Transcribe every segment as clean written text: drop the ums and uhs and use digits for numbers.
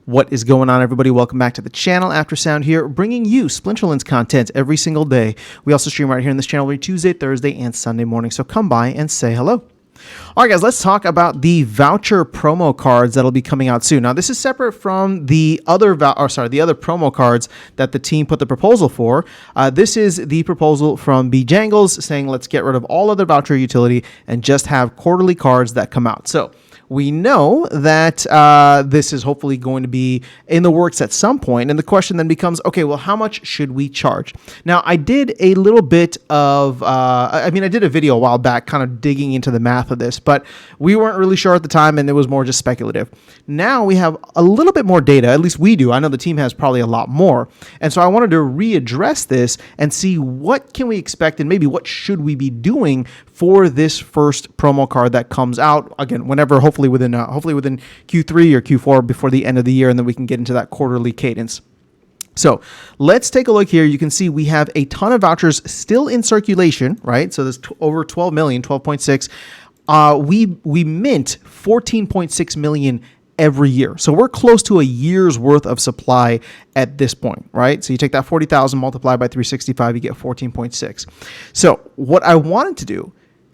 What is going on, everybody? Welcome back to the channel. After Sound here, bringing you Splinterlands content every single day. We also stream right here in this channel every Tuesday, Thursday, and Sunday morning, so come by and say hello. All right, guys, let's talk about the Voucher promo cards that'll be coming out soon. Now, this is separate from the other promo cards that the team put the proposal for. This is the proposal from Bjangles saying, let's get rid of all other Voucher utility and just have quarterly cards that come out. So we know that this is hopefully going to be in the works at some point, and the question then becomes, okay, well, how much should we charge? Now, I did a little bit of, I did a video a while back kind of digging into the math of this, but we weren't really sure at the time, and it was more just speculative. Now we have a little bit more data, at least we do. I know the team has probably a lot more, and so I wanted to readdress this and see what can we expect and maybe what should we be doing for this first promo card that comes out, again, whenever, hopefully within Q3 or Q4 before the end of the year, and then we can get into that quarterly cadence. So let's take a look here. You can see we have a ton of vouchers still in circulation, right? So there's over 12 million, 12.6. We mint 14.6 million every year. So we're close to a year's worth of supply at this point, right? So you take that 40,000 multiplied by 365, you get 14.6. So what I wanted to do,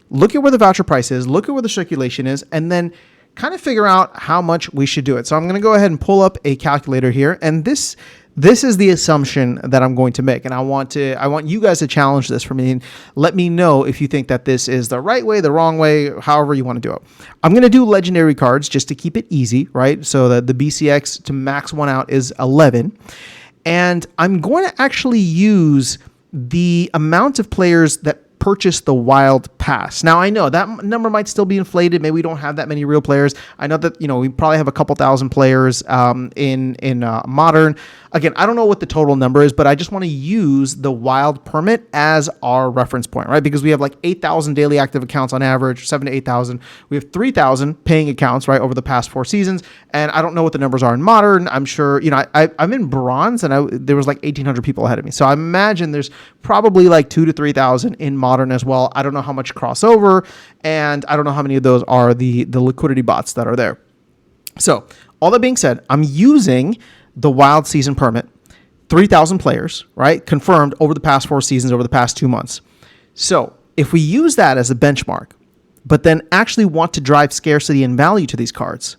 look at where the voucher price is, look at where the circulation is, and then kind of figure out how much we should do it. So I'm going to go ahead and pull up a calculator here, and this is the assumption that I'm going to make, and I want you guys to challenge this for me and let me know if you think that this is the right way, the wrong way, however you want to do it. I'm going to do legendary cards just to keep it easy, right? So that the BCX to max one out is 11, and I'm going to actually use the amount of players that purchase the wild pass. Now, I know that number might still be inflated. Maybe we don't have that many real players. I know that, we probably have a couple thousand players in modern. Again, I don't know what the total number is, but I just want to use the wild permit as our reference point, right? Because we have like 8,000 daily active accounts on average, 7,000 to 8,000. We have 3,000 paying accounts, right, over the past 4 seasons. And I don't know what the numbers are in modern. I'm sure, I'm in bronze, and there was like 1,800 people ahead of me. So I imagine there's probably like 2,000 to 3,000 in modern as well. I don't know how much crossover, and I don't know how many of those are the liquidity bots that are there. So all that being said, I'm using the wild season permit, 3,000 players, right? Confirmed over the past 4 seasons, over the past 2 months. So if we use that as a benchmark, but then actually want to drive scarcity and value to these cards,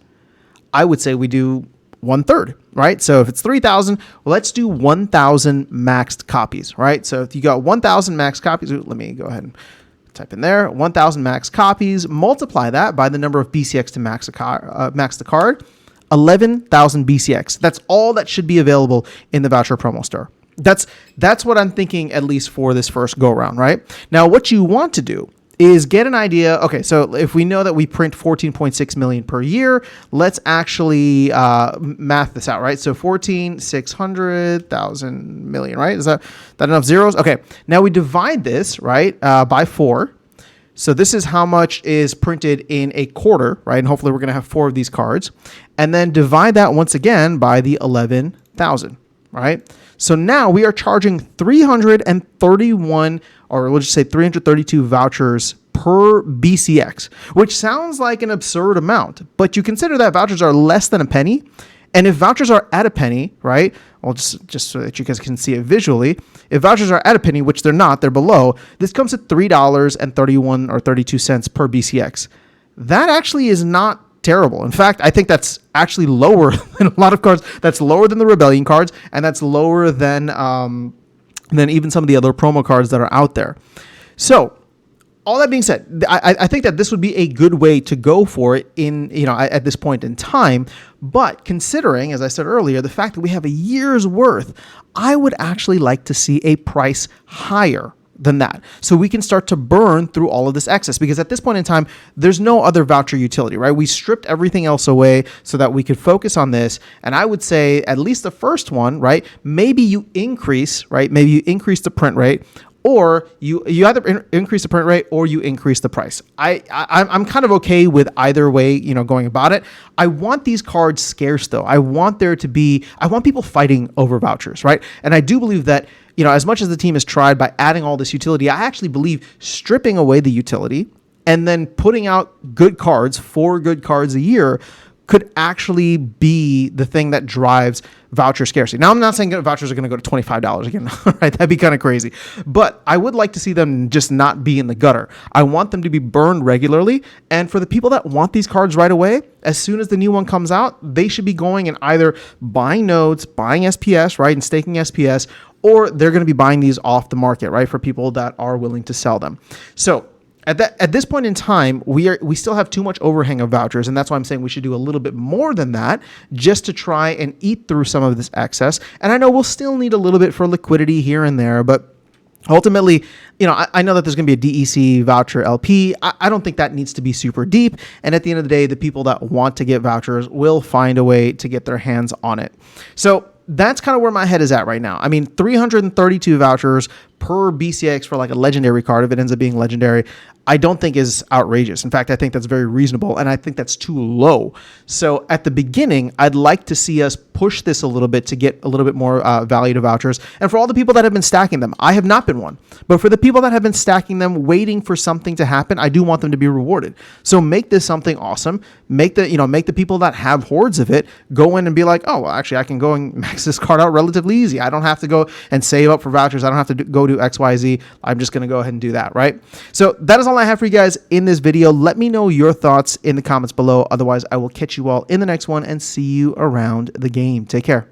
I would say we do 1/3, right? So if it's 3,000, well, let's do 1,000 maxed copies, right? So if you got 1,000 maxed copies, let me go ahead and type in there, 1,000 max copies, multiply that by the number of BCX to max the card, 11,000 BCX. That's all that should be available in the Voucher promo store. That's what I'm thinking, at least for this first go around, right? Now, what you want to do is get an idea. Okay, so if we know that we print 14.6 million per year, let's actually math this out, right? So 14,600,000 million, right? Is that enough zeros? Okay, now we divide this, right, by 4. So this is how much is printed in a quarter, right? And hopefully we're going to have 4 of these cards. And then divide that once again by the 11,000, right? So now we are charging 331, or we'll just say 332 vouchers per BCX, which sounds like an absurd amount, but you consider that vouchers are less than a penny. And if vouchers are at a penny, right, well, just so that you guys can see it visually, if vouchers are at a penny, which they're not, they're below, this comes at $3.31 or 32 cents per BCX. That actually is not terrible. In fact, I think that's actually lower than a lot of cards. That's lower than the Rebellion cards, and that's lower than even some of the other promo cards that are out there. So all that being said, I think that this would be a good way to go for it at this point in time. But considering, as I said earlier, the fact that we have a year's worth, I would actually like to see a price higher than that, so we can start to burn through all of this excess, because at this point in time, there's no other voucher utility, right? We stripped everything else away so that we could focus on this. And I would say at least the first one, right? Maybe you increase, right? Maybe you increase the print rate, or you either increase the print rate or you increase the price. I'm kind of okay with either way, going about it. I want these cards scarce though. I want people fighting over vouchers, right? And I do believe that, as much as the team has tried by adding all this utility, I actually believe stripping away the utility and then putting out good cards, 4 good cards a year, could actually be the thing that drives voucher scarcity. Now, I'm not saying that vouchers are going to go to $25 again, right? That'd be kind of crazy. But I would like to see them just not be in the gutter. I want them to be burned regularly. And for the people that want these cards right away, as soon as the new one comes out, they should be going and either buying nodes, buying SPS, right, and staking SPS, or they're going to be buying these off the market, right, for people that are willing to sell them. So at this point in time, we still have too much overhang of vouchers, and that's why I'm saying we should do a little bit more than that just to try and eat through some of this excess. And I know we'll still need a little bit for liquidity here and there, but ultimately, I know that there's going to be a DEC voucher LP. I don't think that needs to be super deep. And at the end of the day, the people that want to get vouchers will find a way to get their hands on it. So that's kind of where my head is at right now. I mean, 332 vouchers per BCX for like a legendary card, if it ends up being legendary, I don't think is outrageous. In fact, I think that's very reasonable, and I think that's too low. So at the beginning, I'd like to see us push this a little bit to get a little bit more value to vouchers. And for all the people that have been stacking them, I have not been one. But for the people that have been stacking them, waiting for something to happen, I do want them to be rewarded. So make this something awesome. Make the people that have hordes of it go in and be like, oh, well, actually, I can go and max this card out relatively easy. I don't have to go and save up for vouchers. I don't have to go do XYZ. I'm just going to go ahead and do that, right? So that is all I have for you guys in this video. Let me know your thoughts in the comments below. Otherwise, I will catch you all in the next one and see you around the game. Take care.